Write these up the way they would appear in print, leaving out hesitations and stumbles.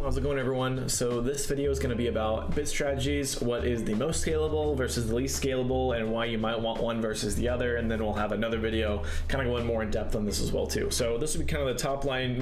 How's it going, everyone? So this video is going to be about bid strategies, what is the most scalable versus the least scalable, and why you might want one versus the other. And then we'll have another video kind of going more in depth on this as well too. So this will be kind of the top line,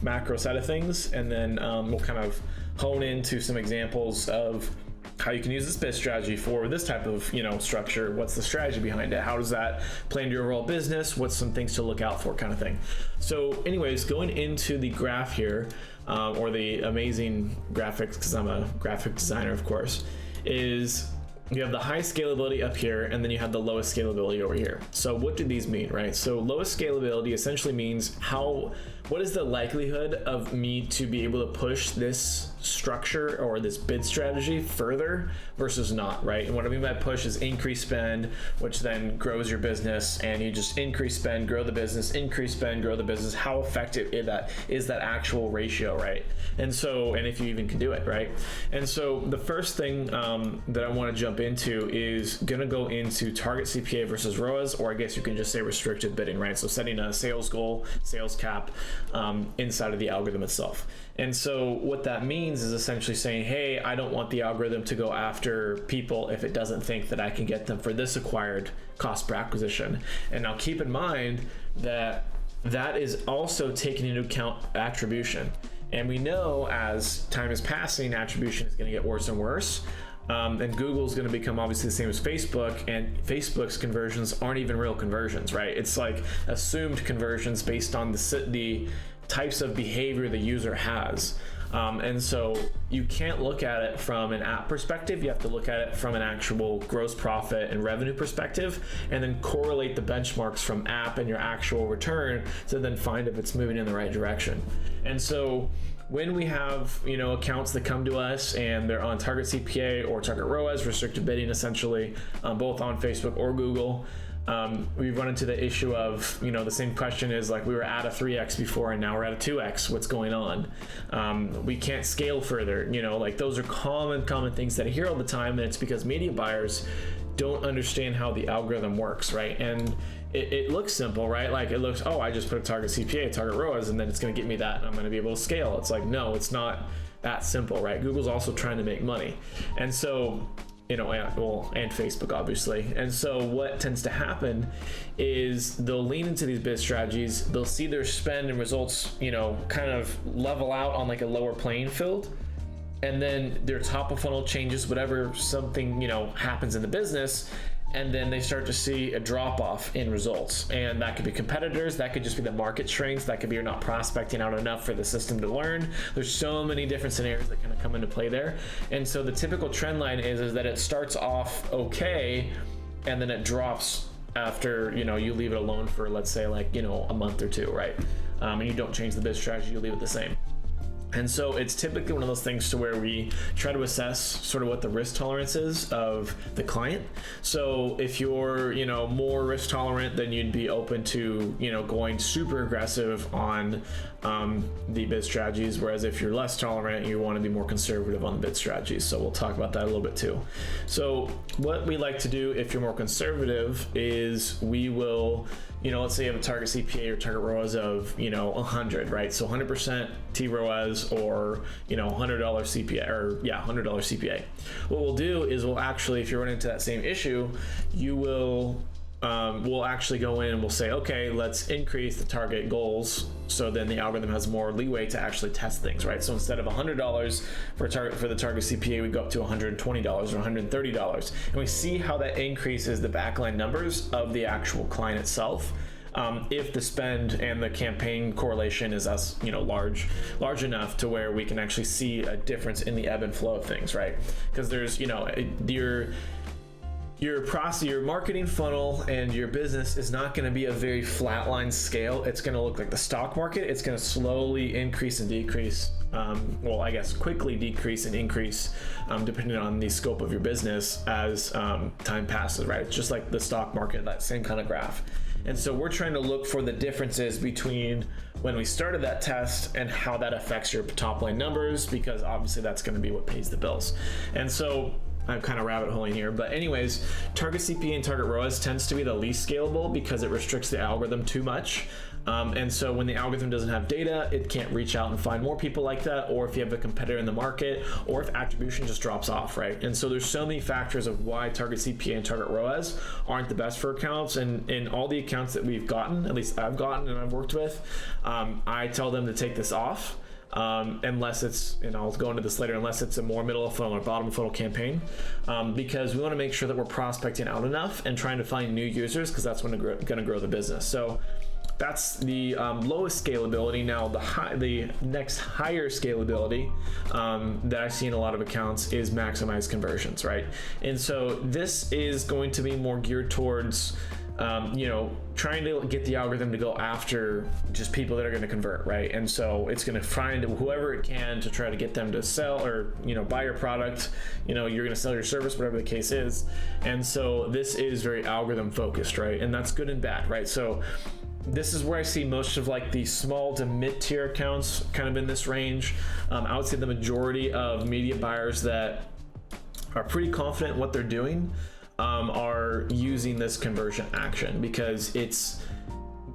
macro side of things, and then we'll kind of hone into some examples of how you can use this bid strategy for this type of structure. What's the strategy behind it? How does that play into your overall business? What's some things to look out for, kind of thing. So anyways, going into the graph here, or the amazing graphics, because I'm a graphic designer, of course, is you have the high scalability up here, and then you have the lowest scalability over here. So what do these mean, right? So lowest scalability essentially means what is the likelihood of me to be able to push this structure or this bid strategy further versus not, right? And what I mean by push is increase spend, which then grows your business, and you just increase spend, grow the business, increase spend, grow the business. How effective is that actual ratio, right? And if you even can do it, right? And so the first thing that I want to jump into is gonna go into target CPA versus ROAS, or I guess you can just say restricted bidding, right? So setting a sales goal, sales cap inside of the algorithm itself. And so what that means is essentially saying, hey, I don't want the algorithm to go after people if it doesn't think that I can get them for this acquired cost per acquisition. And now keep in mind that that is also taking into account attribution. And we know as time is passing, attribution is going to get worse and worse. And Google's going to become obviously the same as Facebook, and Facebook's conversions aren't even real conversions, right? It's like assumed conversions based on the types of behavior the user has. And so you can't look at it from an app perspective. You have to look at it from an actual gross profit and revenue perspective, and then correlate the benchmarks from app and your actual return to then find if it's moving in the right direction. And so when we have accounts that come to us and they're on target CPA or target ROAS, restricted bidding essentially, both on Facebook or Google, we've run into the issue of the same question is like, we were at a 3x before and now we're at a 2x. What's going on? We can't scale further. Like those are common things that I hear all the time, and it's because media buyers don't understand how the algorithm works, right? And it looks simple, right? Like it looks, I just put a target CPA, target ROAS, and then it's going to get me that, and I'm going to be able to scale. It's like, no, it's not that simple, right? Google's also trying to make money, and so and Facebook obviously. And so what tends to happen is they'll lean into these bid strategies. They'll see their spend and results, kind of level out on like a lower playing field. And then their top of funnel changes, whatever something, happens in the business. And then they start to see a drop off in results. And that could be competitors, that could just be the market strength, that could be you're not prospecting out enough for the system to learn. There's so many different scenarios that kind of come into play there. And so the typical trend line is that it starts off okay, and then it drops after, you leave it alone for, let's say, like, a month or two, right? And you don't change the bid strategy, you leave it the same. And so it's typically one of those things to where we try to assess sort of what the risk tolerance is of the client. So if you're, more risk tolerant, then you'd be open to, going super aggressive on the bid strategies. Whereas if you're less tolerant, you want to be more conservative on the bid strategies. So we'll talk about that a little bit too. So what we like to do if you're more conservative is we will, let's say you have a target CPA or target ROAS of, 100, right? So 100% T ROAS or, $100 CPA or $100 CPA. What we'll do is we'll actually, if you're running into that same issue, we'll actually go in and we'll say, okay, let's increase the target goals. So then the algorithm has more leeway to actually test things, right? So instead of $100 for the target CPA, we go up to $120 or $130. And we see how that increases the backline numbers of the actual client itself. If the spend and the campaign correlation is large enough to where we can actually see a difference in the ebb and flow of things, right? Because there's, your marketing funnel and your business is not going to be a very flatline scale. It's going to look like the stock market. It's going to slowly increase and decrease. Quickly decrease and increase, depending on the scope of your business as time passes, right? It's just like the stock market, that same kind of graph. And so we're trying to look for the differences between when we started that test and how that affects your top line numbers, because obviously that's going to be what pays the bills. And so I'm kind of rabbit holing here, but anyways, target CPA and target ROAS tends to be the least scalable because it restricts the algorithm too much. And so when the algorithm doesn't have data, it can't reach out and find more people like that, or if you have a competitor in the market, or if attribution just drops off, right? And so there's so many factors of why target CPA and target ROAS aren't the best for accounts. And in all the accounts that we've gotten, at least I've gotten and I've worked with, I tell them to take this off. Unless it's, and I'll go into this later, unless it's a more middle of funnel or bottom of funnel campaign, because we want to make sure that we're prospecting out enough and trying to find new users, because that's when we're going to grow the business. So that's the lowest scalability. Now the next higher scalability that I see in a lot of accounts is maximize conversions, right? And so this is going to be more geared towards trying to get the algorithm to go after just people that are going to convert, right? And so it's going to find whoever it can to try to get them to sell or, buy your product, you're going to sell your service, whatever the case is. And so this is very algorithm focused, right? And that's good and bad, right? So this is where I see most of like the small to mid-tier accounts kind of in this range. I would say the majority of media buyers that are pretty confident in what they're doing are using this conversion action, because it's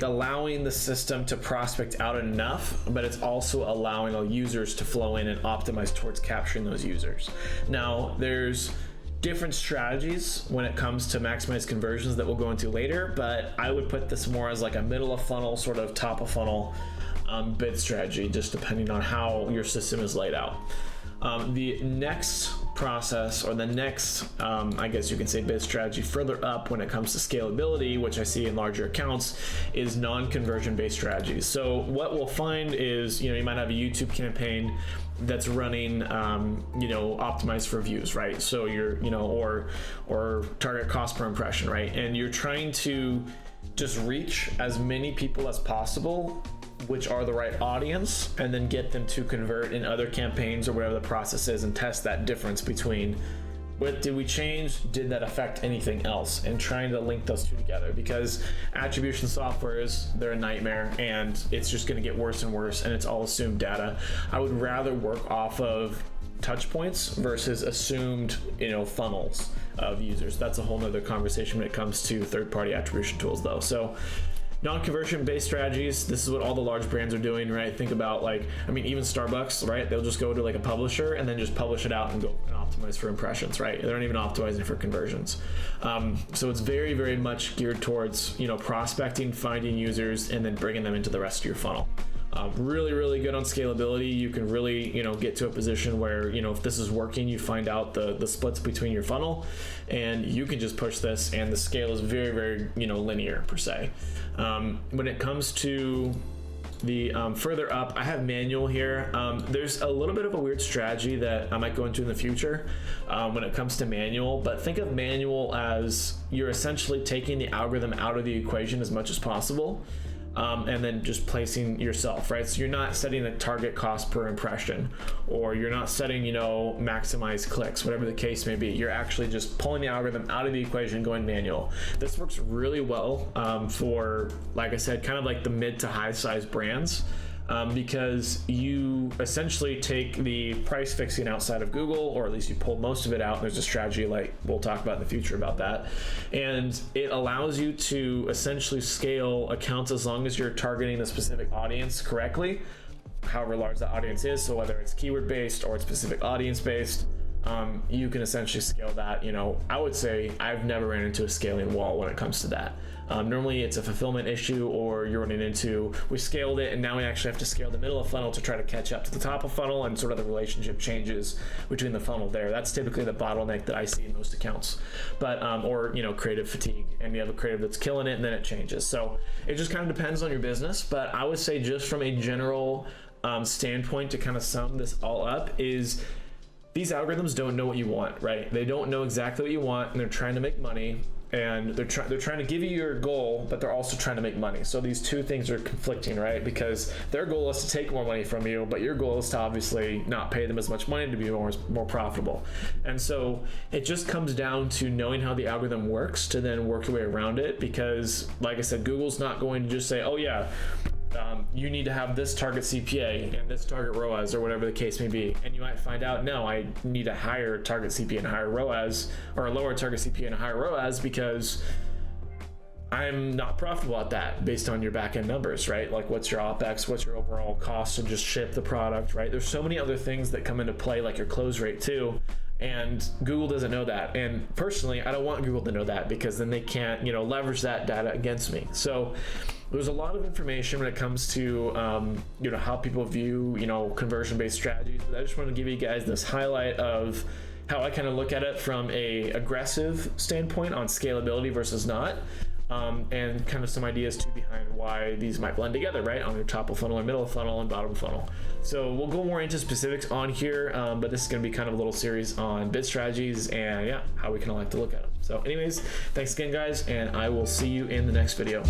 allowing the system to prospect out enough, but it's also allowing all users to flow in and optimize towards capturing those users. Now, there's different strategies when it comes to maximize conversions that we'll go into later, but I would put this more as like a middle of funnel, sort of top of funnel bid strategy, just depending on how your system is laid out. The next process, or the next, I guess you can say, bid strategy further up when it comes to scalability, which I see in larger accounts, is non-conversion based strategies. So what we'll find is, you might have a YouTube campaign that's running, optimized for views, right? So you're, or target cost per impression, right? And you're trying to just reach as many people as possible, which are the right audience, and then get them to convert in other campaigns or whatever the process is, and test that difference between what did we change, did that affect anything else, and trying to link those two together, because attribution software they're a nightmare, and it's just going to get worse and worse, and it's all assumed data. I would rather work off of touch points versus assumed funnels of users. That's a whole nother conversation when it comes to third-party attribution tools though. So non-conversion based strategies, this is what all the large brands are doing, right? Think about even Starbucks, right? They'll just go to like a publisher and then just publish it out and go and optimize for impressions, right? They're not even optimizing for conversions. So it's very, very much geared towards, prospecting, finding users, and then bringing them into the rest of your funnel. Really, really good on scalability. You can really, get to a position where, if this is working, you find out the splits between your funnel, and you can just push this, and the scale is very, very, linear per se. When it comes to the further up, I have manual here. There's a little bit of a weird strategy that I might go into in the future when it comes to manual, but think of manual as you're essentially taking the algorithm out of the equation as much as possible. And then just placing yourself, right? So you're not setting a target cost per impression, or you're not setting, maximize clicks, whatever the case may be. You're actually just pulling the algorithm out of the equation, going manual. This works really well for, like I said, kind of like the mid to high size brands. Because you essentially take the price fixing outside of Google, or at least you pull most of it out. There's a strategy like we'll talk about in the future about that. And it allows you to essentially scale accounts as long as you're targeting the specific audience correctly, however large the audience is. So whether it's keyword based or it's specific audience based, you can essentially scale that. I would say I've never ran into a scaling wall when it comes to that. Normally it's a fulfillment issue, or you're running into, we scaled it and now we actually have to scale the middle of funnel to try to catch up to the top of funnel, and sort of the relationship changes between the funnel there. That's typically the bottleneck that I see in most accounts. But, or, creative fatigue, and you have a creative that's killing it and then it changes. So it just kind of depends on your business. But I would say, just from a general standpoint, to kind of sum this all up, is these algorithms don't know what you want, right? They don't know exactly what you want, and they're trying to make money. And they're trying to give you your goal, but they're also trying to make money. So these two things are conflicting, right? Because their goal is to take more money from you, but your goal is to obviously not pay them as much money to be more profitable. And so it just comes down to knowing how the algorithm works to then work your way around it. Because, like I said, Google's not going to just say, oh yeah, you need to have this target CPA and this target ROAS or whatever the case may be. And you might find out, no, I need a higher target CPA and a higher ROAS, or a lower target CPA and a higher ROAS, because I'm not profitable at that based on your back end numbers, right? Like what's your OpEx, what's your overall cost to just ship the product, right? There's so many other things that come into play, like your close rate too. And Google doesn't know that. And personally, I don't want Google to know that, because then they can't, leverage that data against me. So there's a lot of information when it comes to, how people view, conversion-based strategies. But I just want to give you guys this highlight of how I kind of look at it from a aggressive standpoint on scalability versus not. And kind of some ideas too behind why these might blend together, right? On your top of funnel or middle of funnel and bottom of funnel. So we'll go more into specifics on here, but this is going to be kind of a little series on bid strategies and how we can like to look at them. So anyways, thanks again guys, and I will see you in the next video.